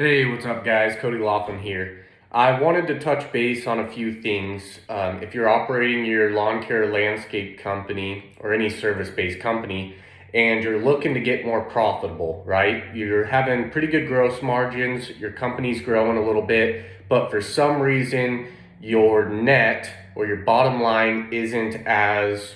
Hey, what's up, guys? Cody Laughlin here. I wanted to touch base on a few things. If you're operating your lawn care landscape company or any service-based company and you're looking to get more profitable, right? You're having pretty good gross margins, your company's growing a little bit, but for some reason your net or your bottom line isn't as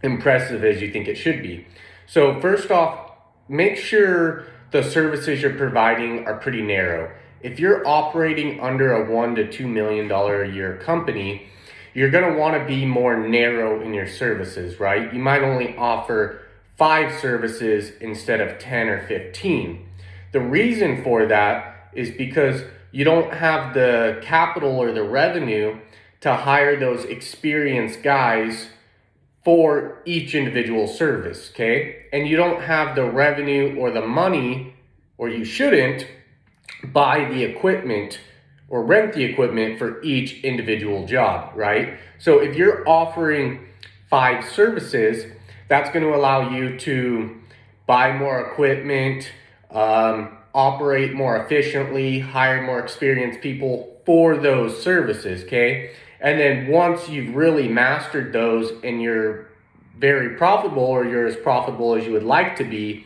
impressive as you think it should be. So first off, make sure the services you're providing are pretty narrow. If you're operating under a $1 to $2 million a year company, you're going to want to be more narrow in your services, right? You might only offer 5 services instead of 10 or 15. The reason for that is because you don't have the capital or the revenue to hire those experienced guys for each individual service, okay? And you don't have the revenue or the money, or you shouldn't, buy the equipment or rent the equipment for each individual job, right? So if you're offering 5 services, that's going to allow you to buy more equipment, operate more efficiently, hire more experienced people for those services, okay? And then once you've really mastered those and you're very profitable, or you're as profitable as you would like to be,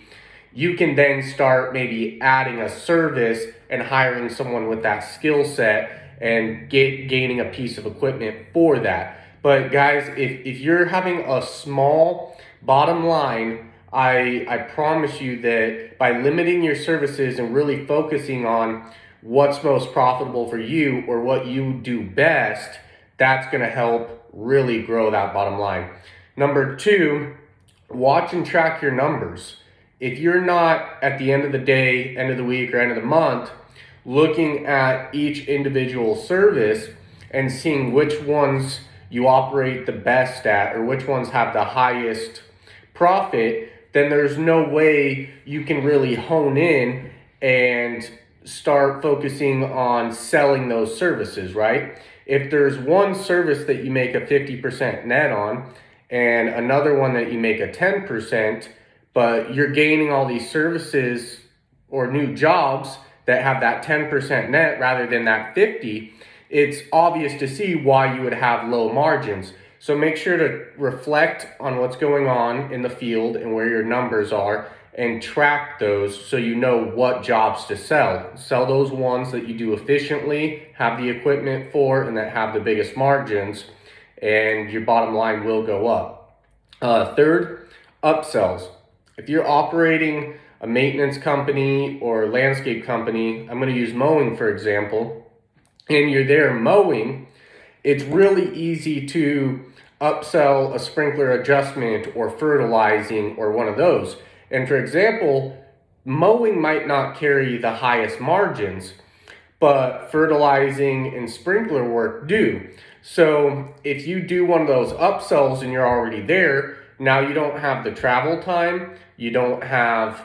you can then start maybe adding a service and hiring someone with that skill set and gaining a piece of equipment for that. But guys, if you're having a small bottom line, I promise you that by limiting your services and really focusing on what's most profitable for you or what you do best, that's going to help really grow that bottom line. Number 2, watch and track your numbers. If you're not, at the end of the day, end of the week, or end of the month, looking at each individual service and seeing which ones you operate the best at or which ones have the highest profit, then there's no way you can really hone in and start focusing on selling those services, right? If there's one service that you make a 50% net on and another one that you make a 10%, but you're gaining all these services or new jobs that have that 10% net rather than that 50, it's obvious to see why you would have low margins. So make sure to reflect on what's going on in the field and where your numbers are and track those so you know what jobs to sell. Sell those ones that you do efficiently, have the equipment for, and that have the biggest margins, and your bottom line will go up. Third, upsells. If you're operating a maintenance company or landscape company, I'm going to use mowing for example, and you're there mowing, it's really easy to upsell a sprinkler adjustment or fertilizing or one of those. And for example, mowing might not carry the highest margins, but fertilizing and sprinkler work do. So if you do one of those upsells and you're already there, now you don't have the travel time, you don't have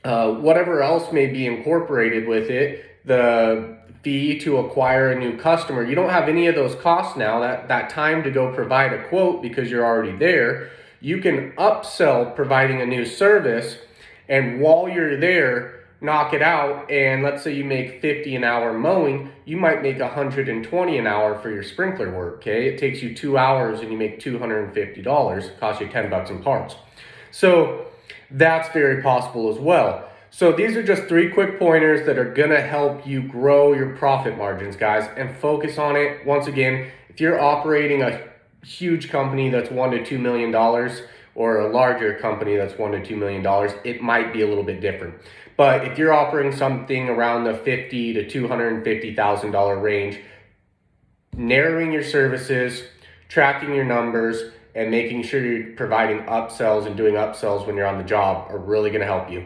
whatever else may be incorporated with it, the fee to acquire a new customer. You don't have any of those costs now, that time to go provide a quote because you're already there. You can upsell providing a new service, and while you're there, knock it out. And let's say you make 50 an hour mowing, you might make 120 an hour for your sprinkler work, okay? It takes you 2 hours and you make $250, it costs you $10 in parts. So that's very possible as well. So these are just 3 quick pointers that are gonna help you grow your profit margins, guys, and focus on it. Once again, if you're operating a huge company that's $1 to $2 million or a larger company that's $1 to $2 million, it might be a little bit different. But if you're operating something around the $50,000 to $250,000 range, narrowing your services, tracking your numbers, and making sure you're providing upsells and doing upsells when you're on the job are really going to help you.